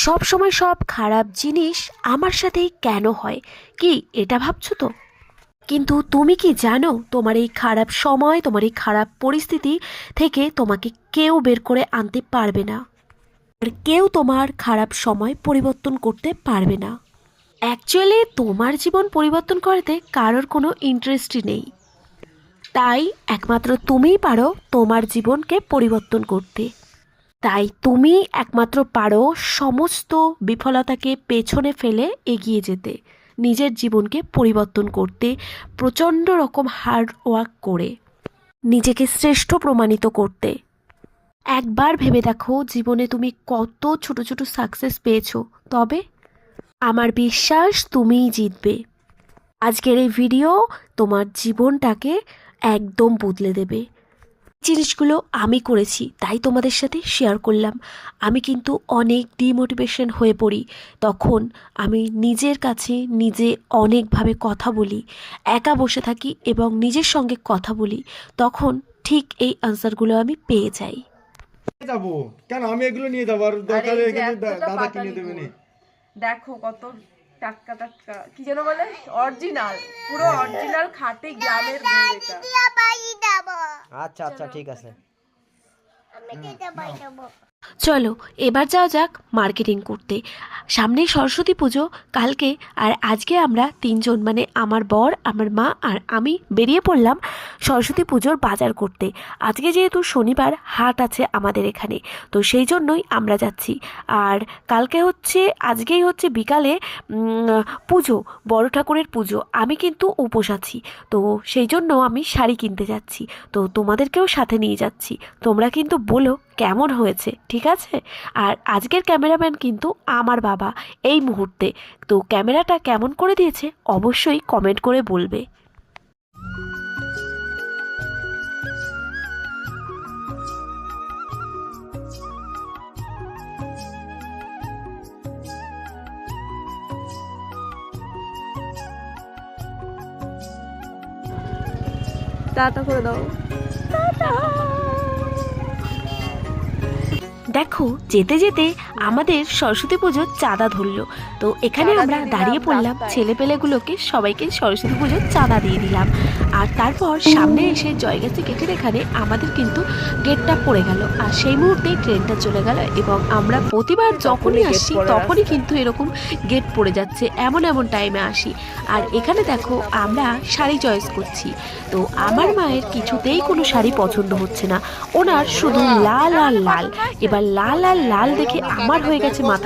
সব সময় সব খারাপ জিনিস আমার সাথেই কেন হয়? কি এটা ভাবছো তো? কিন্তু তুমি কি জানো, তোমার এই খারাপ সময়, তোমার এই খারাপ পরিস্থিতি থেকে তোমাকে কেউ বের করে আনতে পারবে না। আর কেউ তোমার খারাপ সময় পরিবর্তন করতে পারবে না। অ্যাকচুয়ালি তোমার জীবন পরিবর্তন করতে কারোর কোনো ইন্টারেস্টই নেই। তাই একমাত্র তুমিই পারো তোমার জীবনকে পরিবর্তন করতে। তাই তুমি একমাত্র পারো সমস্ত বিফলতাকে পেছনে ফেলে এগিয়ে যেতে, নিজের জীবনকে পরিবর্তন করতে, প্রচণ্ড রকম হার্ড ওয়ার্ক করে নিজেকে শ্রেষ্ঠ প্রমাণিত করতে। একবার ভেবে দেখো জীবনে তুমি কত ছোট ছোট সাকসেস পেয়েছো, তবে আমার বিশ্বাস তুমিই জিতবে। আজকের এই ভিডিও তোমার জীবনটাকে একদম বদলে দেবে। জিনিসগুলো আমি করেছি তাই তোমাদের সাথে শেয়ার করলাম। আমি কিন্তু অনেক ডিমোটিভেশন হয়ে পড়ি, তখন আমি নিজের কাছে নিজে অনেকভাবে কথা বলি, একা বসে থাকি এবং নিজের সঙ্গে কথা বলি, তখন ঠিক এই আনসারগুলো আমি পেয়ে যাই। যাবো কেন? আমি এগুলো নিয়ে যাবো, আর আরে দরকারে এই যে এখানে এতটা দাদা কিনে পাটালি দেবে নি। গুড়, দেখো কত টাটকা টাটকা, কি যেন বলে, অরিজিনাল, পুরো অরিজিনাল খাঁটি গ্রামের গুড় এটা। আচ্ছা আচ্ছা ঠিক আছে। চলো এবার যাওয়া যাক মার্কেটিং করতে। সামনেই সরস্বতী পুজো, কালকে আর আজকে আমরা তিনজন মানে আমার বর, আমার মা আর আমি বেরিয়ে পড়লাম সরস্বতী পুজোর বাজার করতে। আজকে যেহেতু শনিবার হাট আছে আমাদের এখানে, তো সেই জন্যই আমরা যাচ্ছি। আর কালকে হচ্ছে, আজকেই হচ্ছে বিকালে পুজো, বড় ঠাকুরের পুজো। আমি কিন্তু উপোস আছি, তো সেই জন্য আমি শাড়ি কিনতে যাচ্ছি। তো তোমাদেরকেও সাথে নিয়ে যাচ্ছি, তোমরা কিন্তু বলো কেমন হয়েছে, ঠিক আছে? আর আজকের ক্যামেরাম্যান কিন্তু আমার বাবা এই মুহূর্তে। তো ক্যামেরাটা কেমন করে দিয়েছে অবশ্যই কমেন্ট করে বলবে। টাটা করে দাও। দেখো যেতে যেতে আমাদের সরস্বতী পুজোর চাঁদা ধরলো। তো এখানে চাঁদা আমরা দিয়ে দিলাম দাঁড়িয়ে পড়লাম, রাস্তায়। ছেলেপেলেগুলোকে সবাইকে সরস্বতী পুজোর চাঁদা দিয়ে দিলাম। আর তারপর সামনে এসে জয়গাছি গেটের এখানে আমাদের কিন্তু গেটটা পড়ে গেল, আর সেই মুহূর্তেই ট্রেনটা চলে গেল। এবং আমরা প্রতিবার যখনই গেট আসি পড়ে তখনই রাস্তায়। কিন্তু এরকম গেট পড়ে যাচ্ছে, এমন এমন টাইমে আসি। আর এখানে দেখো আমরা শাড়ি চয়েস করছি। তো আমার মায়ের কিছুতেই কোনো শাড়ি পছন্দ হচ্ছে না, ওনার শুধু লাল আর লাল। এবার লাল আর লাল দেখে আমার হয়ে গেছে মাথা